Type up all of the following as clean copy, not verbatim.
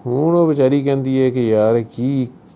ਹੁਣ ਉਹ ਵਿਚਾਰੀ ਕਹਿੰਦੀ ਹੈ ਕਿ ਯਾਰ ਕੀ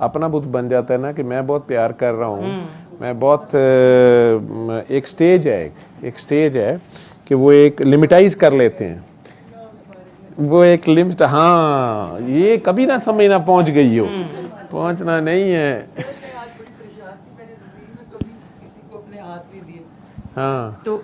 اپنا بت بن جاتا ہے نا کہ میں بہت پیار کر رہا ہوں, میں بہت ایک سٹیج ہے کہ وہ ایک لمٹائز کر لیتے ہیں, وہ ایک لمٹ. ہاں یہ کبھی نہ سمجھنا پہنچ گئی ہو, پہنچنا نہیں ہے. ہاں تو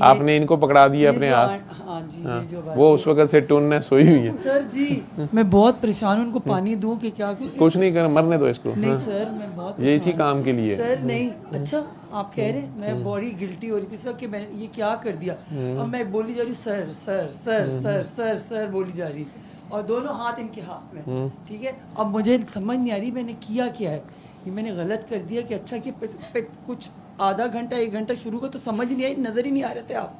آپ نے ان کو پکڑا دیا اپنے ہاتھ, ہاں جی جو وہ اس وقت سے ٹننے سوئی ہوئی ہے. سر جی میں بہت پریشان ہوں, ان کو پانی دوں کہ کیا کروں؟ کچھ نہیں کرنا, مرنے دو اس کو. نہیں سر میں بہت یہ اسی کام کے لیے. سر نہیں اچھا آپ کہہ رہے میں بڑی گلٹی ہو رہی تھی سر کہ میں نے یہ کیا کر دیا. اب میں بولی جا رہی ہوں سر سر سر سر سر سر بولی جا رہی, اور دونوں ہاتھ ان کے ہاتھ میں, ٹھیک ہے. اب مجھے سمجھ نہیں آ رہی میں نے کیا ہے, یہ میں نے غلط کر دیا کہ اچھا کہ کچھ آدھا گھنٹہ 1 گھنٹہ شروع کو تو سمجھ نہیں آئی, نظر ہی نہیں آ رہے تھے آپ,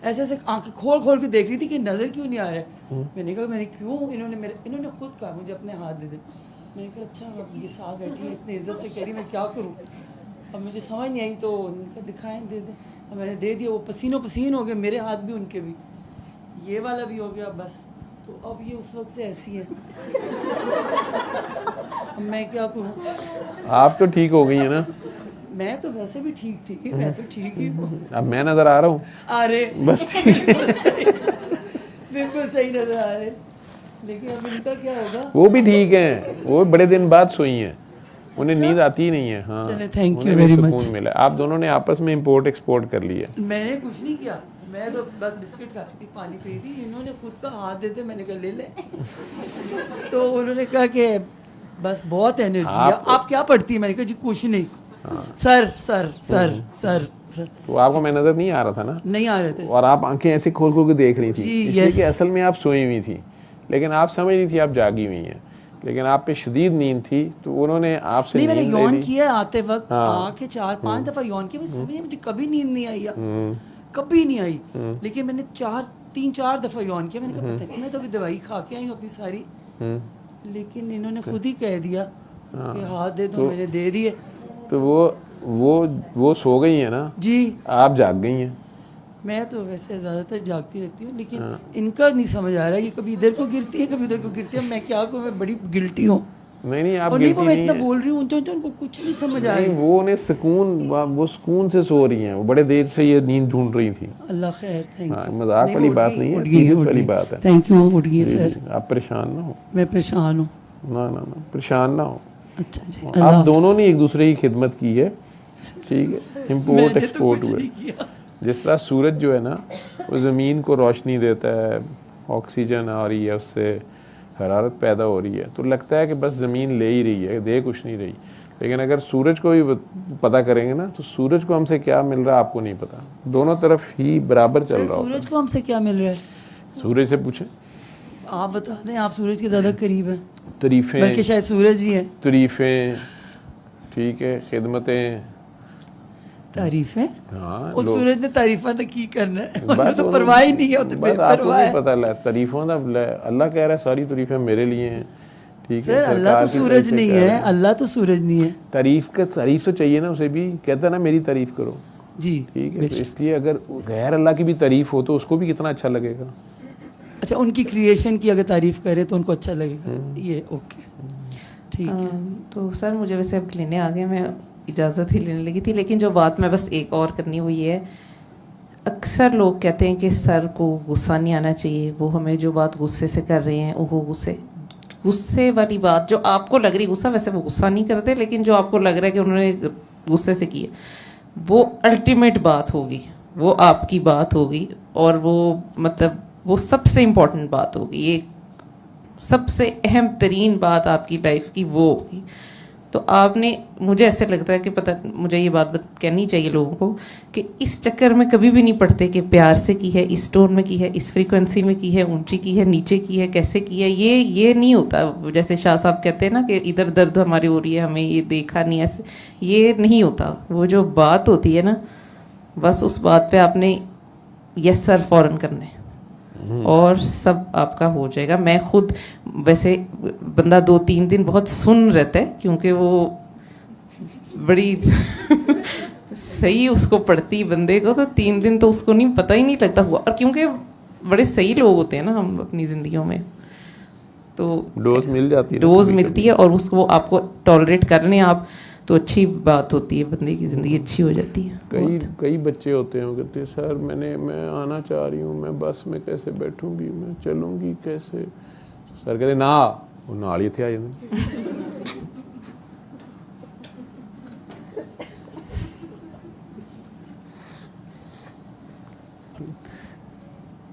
ایسے ایسے آنکھیں کھول کے دیکھ رہی تھی کہ نظر کیوں نہیں آ رہا ہے. میں نے کہا میں نے کیوں, انہوں نے خود کہا مجھے اپنے ہاتھ دے دے. میں نے کہا اچھا اب یہ ساتھ بیٹھی ہے اتنی عزت سے کہہ رہی میں کیا کروں. اب مجھے سمجھ نہیں آئی تو ان کا دکھائیں دے دیں, اب میں نے دے دیا. وہ پسینوں پسین ہو گئے میرے ہاتھ بھی ان کے بھی, یہ والا بھی ہو گیا بس. تو اب یہ اس وقت سے ایسی ہے, اب میں کیا کروں. آپ تو ٹھیک ہو گئی ہیں نا. میں تو ویسے بھی ٹھیک تھی, میں تو ٹھیک ہی ہوں. اب میں نظر آ رہا ہوں ارے بس. بالکل صحیح نظر آ رہے, لیکن اب ان کا کیا ہوگا. وہ بھی ٹھیک ہیں, وہ بڑے دن بعد سوئی ہیں, انہیں نیند آتی ہی نہیں ہے. ہاں چلے تھینک یو ویری مچ. سکون ملا. آپ دونوں نے آپس میں امپورٹ ایکسپورٹ کر لیا. میں نے کچھ نہیں کیا, میں تو بس بسکٹ کھا رہی تھی, پانی پی تھی. انہوں نے خود کا ہاتھ دیتے, میں نے کہا لے لے. تو انہوں نے کہا کہ بس بہت انرجی ہے, آپ کیا پڑھتی ہیں. میں نے کہا جی کچھ نہیں سر سر سر سر سر. وہ آپ کو میں نظر نہیں آ رہا تھا نا, نہیں آ رہے تھے, اور آپ آنکھیں ایسے کھول کے دیکھ رہی تھی, اس لیے کہ اصل میں آپ سوئی ہوئی تھی, لیکن آپ سمجھ رہی تھی آپ جاگی ہوئی ہیں, لیکن آپ پہ شدید نیند تھی. تو انہوں نے آپ سے نہیں, میں نے یون کیا آتے وقت, آ کے 4-5 دفعہ یون کیا. مجھے کبھی نیند نہیں آئی, کبھی نہیں آئی, لیکن میں نے 3-4 دفعہ یون کیا. میں نے کہا پتہ نہیں, میں تو ابھی دوائی کھا کے آئی ہوں اپنی ساری, لیکن انہوں نے خود ہی کہہ دیا کہ ہاتھ دے دو, میں نے دے دیے. تو وہ سو گئی ہیں نا جی, آپ جاگ گئی ہیں. میں تو ویسے زیادہ تر جاگتی رہتی ہوں, لیکن ان کا نہیں سمجھ آ رہا, یہ کبھی ادھر کو گرتی ہے کبھی ادھر کو گرتی ہے. میں کیا کروں, میں بڑی گلٹی ہوں. نہیں آپ اور نہیں, میں اتنا بول رہی ہوں ان کو کچھ نہیں سمجھ آ رہی. وہ انہیں سکون سے سو رہی ہیں, وہ بڑے دیر سے یہ نیند ڈھونڈ رہی تھی. اللہ خیر, تھینک یو. مذاق والی بات نہیں ہے, سیریس والی بات ہے. Thank you. اٹھ گئی سر, آپ پریشان نہ ہو. میں پریشان ہوں. نہ پریشان نہ ہو. اچھا جی, آپ دونوں نے ایک دوسرے کی خدمت کی ہے, ٹھیک ہے, امپورٹ ایکسپورٹ ہوئے. جس طرح سورج جو ہے نا وہ زمین کو روشنی دیتا ہے, آکسیجن آ رہی ہے, اس سے حرارت پیدا ہو رہی ہے, تو لگتا ہے کہ بس زمین لے ہی رہی ہے, دے کچھ نہیں رہی. لیکن اگر سورج کو بھی پتہ کریں گے نا تو سورج کو ہم سے کیا مل رہا ہے آپ کو نہیں پتا. دونوں طرف ہی برابر چل رہا ہوتا ہے. سورج کو ہم سے کیا مل رہا ہے, سورج سے پوچھیں, آپ بتا دیں. آپ سورج کے زیادہ قریب ہیں, تعریفیں, بلکہ شاید سورج ہی ہیں. تعریفیں, ٹھیک ہے, خدمتیں, تعریفیں. ہاں, اور سورج نے تعریفاں تو کی کرنا ہے, انہیں تو پرواہ ہی نہیں ہے, وہ تو بے پرواہ ہے. پتہ ہے تعریفوں دا اللہ کہہ رہا ہے ساری تعریفیں میرے لیے ہیں, ٹھیک ہے. سر اللہ تو سورج نہیں ہے, اللہ تو سورج نہیں ہے. تعریف تو چاہیے نا, اسے بھی کہتا ہے نا میری تعریف کرو. جی ٹھیک ہے, اس لیے اگر غیر اللہ کی بھی تعریف ہو تو اس کو بھی کتنا اچھا لگے گا. اچھا, ان کی کریشن کی اگر تعریف کرے تو ان کو اچھا لگے گا. یہ اوکے, ٹھیک ہے. تو سر مجھے ویسے اب لینے آ گئے, میں اجازت ہی لینے لگی تھی, لیکن جو بات میں بس ایک اور کرنی وہ یہ ہے, اکثر لوگ کہتے ہیں کہ سر کو غصہ نہیں آنا چاہیے, وہ ہمیں جو بات غصے سے کر رہے ہیں وہ غصے والی بات جو آپ کو لگ رہی غصہ, ویسے وہ غصہ نہیں کرتے, لیکن جو آپ کو لگ رہا ہے کہ انہوں نے غصے سے کی ہے, وہ الٹیمیٹ بات ہوگی, وہ آپ کی بات ہوگی, اور وہ مطلب وہ سب سے امپورٹنٹ بات ہوگی, یہ سب سے اہم ترین بات آپ کی لائف کی وہ ہوگی. تو آپ نے, مجھے ایسے لگتا ہے کہ پتہ, مجھے یہ بات کہنی چاہیے لوگوں کو کہ اس چکر میں کبھی بھی نہیں پڑھتے کہ پیار سے کی ہے, اس ٹون میں کی ہے, اس فریکوینسی میں کی ہے, اونچی کی ہے, نیچے کی ہے, کیسے کی ہے, یہ نہیں ہوتا. جیسے شاہ صاحب کہتے ہیں نا کہ ادھر درد ہماری ہو رہی ہے, ہمیں یہ دیکھا نہیں, ایسے یہ نہیں ہوتا. وہ جو بات ہوتی ہے نا, بس اس بات پہ آپ نے یس سر فوراً کرنا ہے اور سب آپ کا ہو جائے گا. میں خود ویسے بندہ 2-3 دن بہت سن رہتا ہے, کیونکہ وہ بڑی صحیح اس کو پڑھتی بندے کو, تو 3 دن تو اس کو نہیں پتہ ہی نہیں لگتا ہوا, اور کیونکہ بڑے صحیح لوگ ہوتے ہیں نا ہم اپنی زندگیوں میں, تو ڈوز مل جاتی ہے, ڈوز ملتی ہے, اور اس کو آپ کو ٹالریٹ کر لیں آپ تو اچھی بات ہوتی ہے, بندے کی زندگی اچھی ہو جاتی ہے. کئی بچے ہوتے ہیں وہ کہتے ہیں سر میں آنا چاہ رہی ہوں, میں بس میں کیسے بیٹھوں گی, میں چلوں گی کیسے. سر کہتے نہ وہ نال ہی اتنے آ جاتے.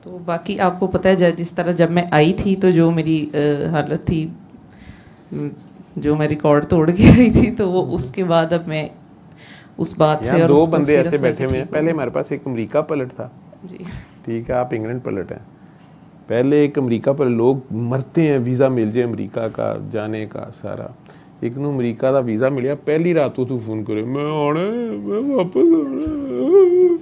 تو باقی آپ کو پتہ ہے جس طرح جب میں آئی تھی تو جو میری حالت تھی, جو میں ریکارڈ توڑ کے آئی تھی, تو وہ اس کے بعد اب میں اس بات سے, اور 2 بندے ایسے بیٹھے ہوئے ہیں. پہلے ہمارے پاس ایک امریکہ پلٹ تھا, ٹھیک ہے, آپ انگلینڈ پلٹ ہیں. پہلے ایک امریکہ پلٹ, لوگ مرتے ہیں ویزا مل جائے امریکہ کا جانے کا سارا. ایک نو امریکہ کا ویزا ملیا, پہلی رات تو فون کرے میں آنا میں واپس آنا.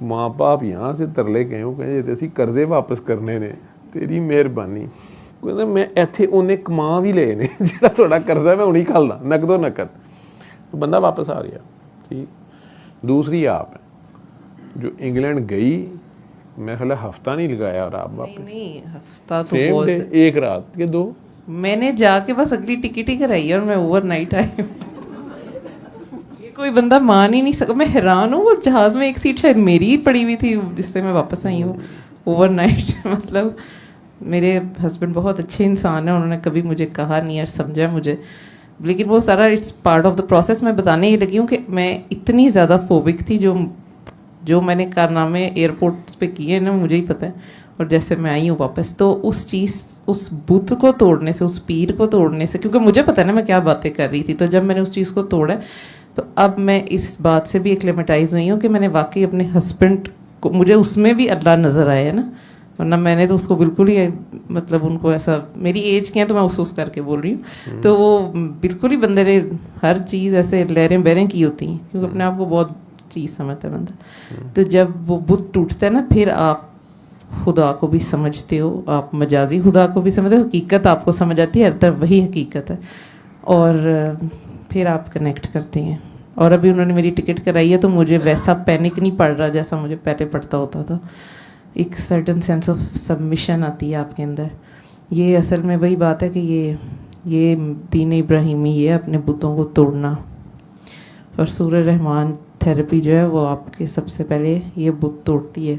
ماں باپ یہاں سے ترلے گئے ہو کہ اسی قرضے واپس کرنے نے, تیری مہربانی. کہتے میں ایتھے انہیں کما بھی لے نے جہاں تھوڑا قرضہ ہے میں انہیں کھالنا نقد و نقد. تو بندہ واپس آ گیا. ٹھیک. دوسری آپ ہیں جو انگلینڈ گئی, میں خیال ہفتہ نہیں لگایا اور آپ واپس. نہیں ہفتہ تو سیم بہت, ڈے, ایک رات کے 2. میں نے جا کے بس اگلی ٹکٹ ہی کرائی اور میں اوور نائٹ آئی ہوں. یہ کوئی بندہ مان ہی نہیں سکا. میں حیران ہوں, وہ جہاز میں ایک سیٹ شاید میری ہی پڑی ہوئی تھی جس سے میں واپس آئی ہوں اوور نائٹ. مطلب میرے ہسبینڈ بہت اچھے انسان ہیں, انہوں نے کبھی مجھے کہا نہیں اور سمجھا مجھے, لیکن وہ سارا it's part of the process. میں بتانے یہ لگی ہوں کہ میں اتنی زیادہ فوبک تھی, جو میں نے کارنامے ایئرپورٹ پہ کیے ہیں نا مجھے ہی پتہ ہے. اور جیسے میں آئی ہوں واپس تو اس بت کو توڑنے سے, اس پیر کو توڑنے سے, کیونکہ مجھے پتہ ہے نا میں کیا باتیں کر رہی تھی, تو جب میں نے اس چیز کو توڑا تو اب میں اس بات سے بھی ایکلیمیٹائز ہوئی ہوں کہ میں نے واقعی اپنے ہسبینڈ کو, مجھے اس میں بھی اللہ نظر آیا ہے نا, ورنہ میں نے تو اس کو بالکل ہی مطلب ان کو ایسا, میری ایج کی ہے تو میں اس کر کے بول رہی ہوں, تو وہ بالکل ہی بندے نے ہر چیز ایسے لہریں بہریں کی ہوتی ہیں, کیونکہ اپنے آپ کو بہت چیز سمجھتا ہے بندہ. تو جب وہ بت ٹوٹتا ہے نا پھر آپ خدا کو بھی سمجھتے ہو, آپ مجازی خدا کو بھی سمجھتے ہو, حقیقت آپ کو سمجھ آتی ہے, ہر طرف وہی حقیقت ہے, اور پھر آپ کنیکٹ کرتے ہیں. اور ابھی انہوں نے میری ٹکٹ کرائی ہے تو مجھے ویسا پینک نہیں پڑ رہا جیسا مجھے پہلے پڑتا ہوتا تھا. ایک سرٹن سینس آف سبمیشن آتی ہے آپ کے اندر. یہ اصل میں وہی بات ہے کہ یہ دین ابراہیمی ہے, اپنے بتوں کو توڑنا. اور سورہ رحمان تھیراپی جو ہے وہ آپ کے سب سے پہلے یہ بت توڑتی ہے,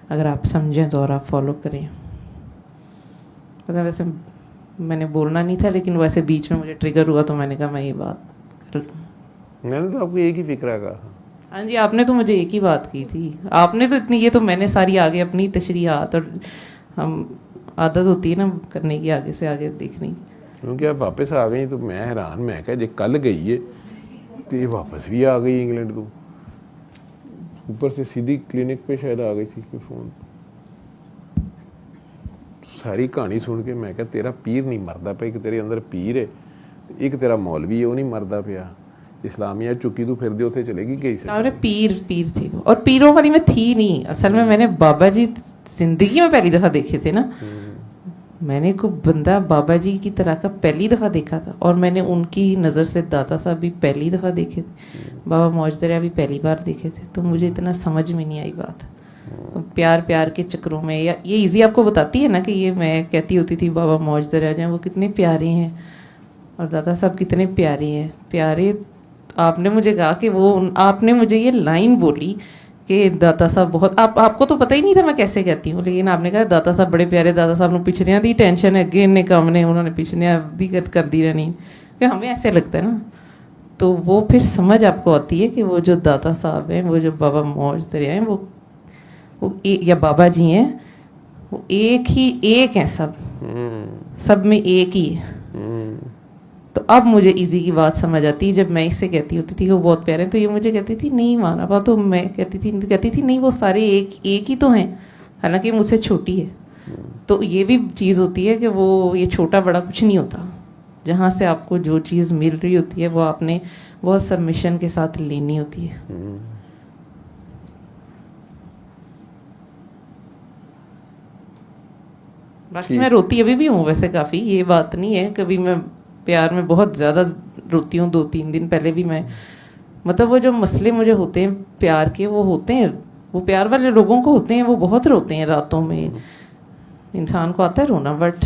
اگر آپ سمجھیں تو اور آپ فالو کریں. ویسے میں نے بولنا نہیں تھا لیکن ویسے بیچ میں مجھے ٹریگر ہوا تو میں نے کہا میں یہ بات کر لوں. میں نے تو آپ کو ایک ہی فکرہ کہا. ہاں جی, آپ نے تو مجھے ایک ہی بات کی تھی. آپ نے تو اتنی, یہ تو میں نے ساری آگے اپنی تشریحات, اور ہم عادت ہوتی ہے نا کرنے کی آگے سے آگے دیکھنی. کیونکہ آپ واپس آ گئی تو میں حیران, میں کہا جی کل گئی ہے تو یہ واپس بھی آ گئی انگلینڈ کو, اوپر سے سیدھی کلینک پہ شاید آ گئی تھی کہ فون. ساری کہانی سن کے میں کہا تیرا پیر نہیں مردا پیا, ایک تیرے اندر پیر ہے, ایک تیرا مولوی ہے وہ نہیں مردا پیا. اسلامیہ چکی تو پھر دے اتنے چلے گی کئی سے. پیر تھی وہ, اور پیروں والی میں تھی نہیں اصل میں نے بابا جی زندگی میں پہلی دفعہ دیکھے تھے نا. میں نے کوئی بندہ بابا جی کی طرح کا پہلی دفعہ دیکھا تھا, اور میں نے ان کی نظر سے داتا صاحب بھی پہلی دفعہ دیکھے تھے, بابا موج دریا بھی پہلی بار دیکھے تھے. تو مجھے اتنا سمجھ میں نہیں آئی بات. تو پیار کے چکروں میں, یا یہ ایزی آپ کو بتاتی ہے نا کہ یہ میں کہتی ہوتی تھی بابا موج دریا جو ہیں وہ کتنے پیارے ہیں, اور داتا صاحب کتنے پیارے ہیں. پیارے آپ نے مجھے کہا کہ وہ, آپ نے مجھے یہ لائن بولی کہ داتا صاحب بہت, آپ کو تو پتہ ہی نہیں تھا میں کیسے کہتی ہوں, لیکن آپ نے کہا داتا صاحب بڑے پیارے, داتا صاحب نے پچھڑیاں دی ٹینشن ہے اگے انہیں کام نے, انہوں نے پچھڑیاں دی کر دی رہنی, کہ ہمیں ایسے لگتا ہے نا. تو وہ پھر سمجھ آپ کو آتی ہے کہ وہ جو داتا صاحب ہیں, وہ جو بابا موج دریا ہیں, وہ یا بابا جی ہیں, وہ ایک ہیں, سب میں ایک ہی ہے. تو اب مجھے ایزی کی بات سمجھ آتی ہے. جب میں اس سے کہتی ہوتی تھی کہ وہ بہت پیارے ہیں تو یہ مجھے کہتی تھی نہیں مانا با, تو میں کہتی تھی نہیں وہ سارے ایک ہی تو ہیں, حالانکہ مجھ سے چھوٹی ہے. تو یہ بھی چیز ہوتی ہے کہ وہ یہ چھوٹا بڑا کچھ نہیں ہوتا, جہاں سے آپ کو جو چیز مل رہی ہوتی ہے وہ آپ نے بہت سبمیشن کے ساتھ لینی ہوتی ہے. باقی میں روتی ابھی بھی ہوں ویسے کافی, یہ بات نہیں ہے, کبھی میں پیار میں بہت زیادہ روتی ہوں. 2-3 دن پہلے بھی میں, مطلب وہ جو مسئلے مجھے ہوتے ہیں پیار کے, وہ ہوتے ہیں, وہ پیار والے لوگوں کو ہوتے ہیں, وہ بہت روتے ہیں راتوں میں. انسان کو آتا ہے رونا, بٹ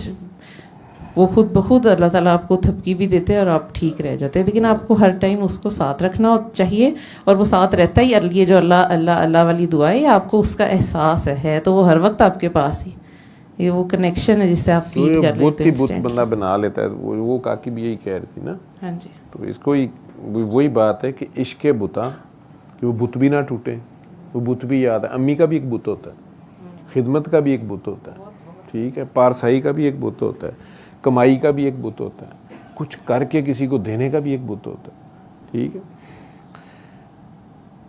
وہ خود بخود اللہ تعالیٰ آپ کو تھپکی بھی دیتے ہیں اور آپ ٹھیک رہ جاتے ہیں. لیکن آپ کو ہر ٹائم اس کو ساتھ رکھنا چاہیے, اور وہ ساتھ رہتا ہی. یہ جو اللہ اللہ اللہ والی دعا ہے, آپ کو اس کا احساس ہے تو وہ ہر وقت آپ کے پاس ہی, یہ وہ کنیکشن ہے جس سے آپ فیل کر لیتے ہیں. بت بندہ بنا لیتا ہے. وہ کاکی بھی یہی کہہ رہی تھی نا. ہاں جی. تو اس کو وہی بات ہے کہ عشق بتا کہ وہ بت بھی نہ ٹوٹے, وہ بت بھی یاد ہے. امی کا بھی ایک بت ہوتا ہے, خدمت کا بھی ایک بت ہوتا ہے, ٹھیک ہے, پارسائی کا بھی ایک بت ہوتا ہے, کمائی کا بھی ایک بت ہوتا ہے, کچھ کر کے کسی کو دینے کا بھی ایک بت ہوتا ہے, ٹھیک ہے.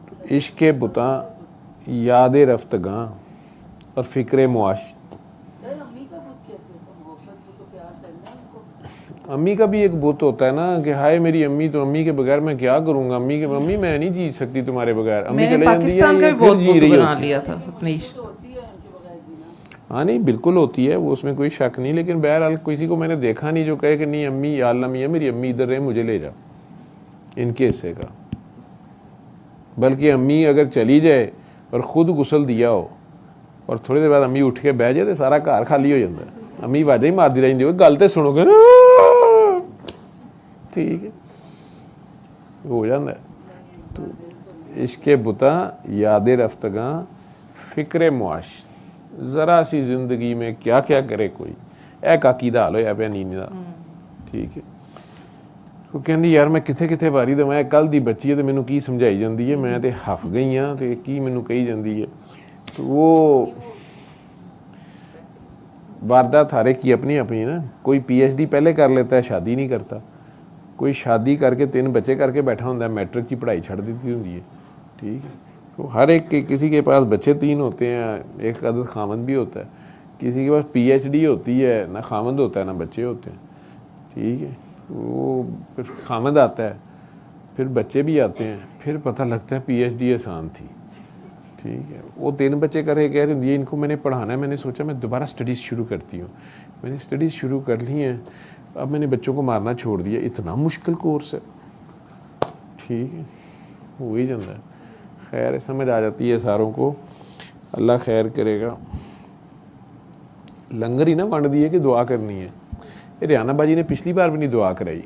تو عشق بتا, یاد رفتگاں اور فکر معاش. امی کا بھی ایک بت ہوتا ہے نا کہ ہائے میری امی, تو امی کے بغیر میں کیا کروں گا, امی میں نہیں جی سکتی تمہارے بغیر. امی چلے جاتی ہے, بہت بت بنا لیا تھا اپنی. ہاں نہیں بالکل ہوتی ہے وہ, اس میں کوئی شک نہیں. لیکن بہرحال کسی کو میں نے دیکھا نہیں جو کہے کہ نہیں امی یا اللہ میاں میری امی ادھر رہے, مجھے لے جا ان کے حصے کا. بلکہ امی اگر چلی جائے اور خود غسل دیا ہو اور تھوڑی دیر بعد امی اٹھ کے بہ جائے تو سارا گھر خالی ہو جاتا ہے. امی واجہ ہی مار دی رہی, گل تو سنو گے نا, ٹھیک ہے, ہو جاتا ہے. تو عشق بتا, یاد رفتگاں, فکر معاش. ذرا سی زندگی میں کیا کیا کرے کوئی. اے کاکی دا حال ہویا پیا نیند دا, ٹھیک ہے. وہ کہندی یار میں کتھے کتھے واری دواں, کل دی بچی ہے تو مینوں کی سمجھائی جاندی ہے, میں تے ہف گئی ہاں تے کی مینوں کہی جاندی ہے. تو وہ واردات ہر ایک کی اپنی اپنی نا. کوئی پی ایچ ڈی پہلے کر لیتا ہے, شادی نہیں کرتا. کوئی شادی کر کے 3 بچے کر کے بیٹھا ہوتا ہے, میٹرک کی پڑھائی چھڑ دیتی ہوتی ہے, ٹھیک ہے. تو ہر ایک کے, کسی کے پاس بچے 3 ہوتے ہیں, ایک عدد خامند بھی ہوتا ہے. کسی کے پاس پی ایچ ڈی ہوتی ہے, نہ خامند ہوتا ہے نہ بچے ہوتے ہیں, ٹھیک ہے. وہ پھر خامند آتا ہے, پھر بچے بھی آتے ہیں, پھر پتہ لگتا ہے پی ایچ ڈی آسان تھی, ٹھیک ہے. وہ 3 بچے کر کے کہہ رہے ہیں ان کو میں نے پڑھانا ہے. میں نے سوچا میں دوبارہ سٹڈیز شروع کرتی ہوں. میں نے سٹڈیز شروع کر لی ہیں, اب میں نے بچوں کو مارنا چھوڑ دیا. اتنا مشکل کورس ہے, ٹھیک ہے, ہو ہی جاتا ہے. خیر سمجھ آ جاتی ہے ساروں کو, اللہ خیر کرے گا. لنگر ہی نہ ونڈ دیے کہ دعا کرنی ہے. ریانہ باجی نے پچھلی بار بھی نہیں دعا کرائی.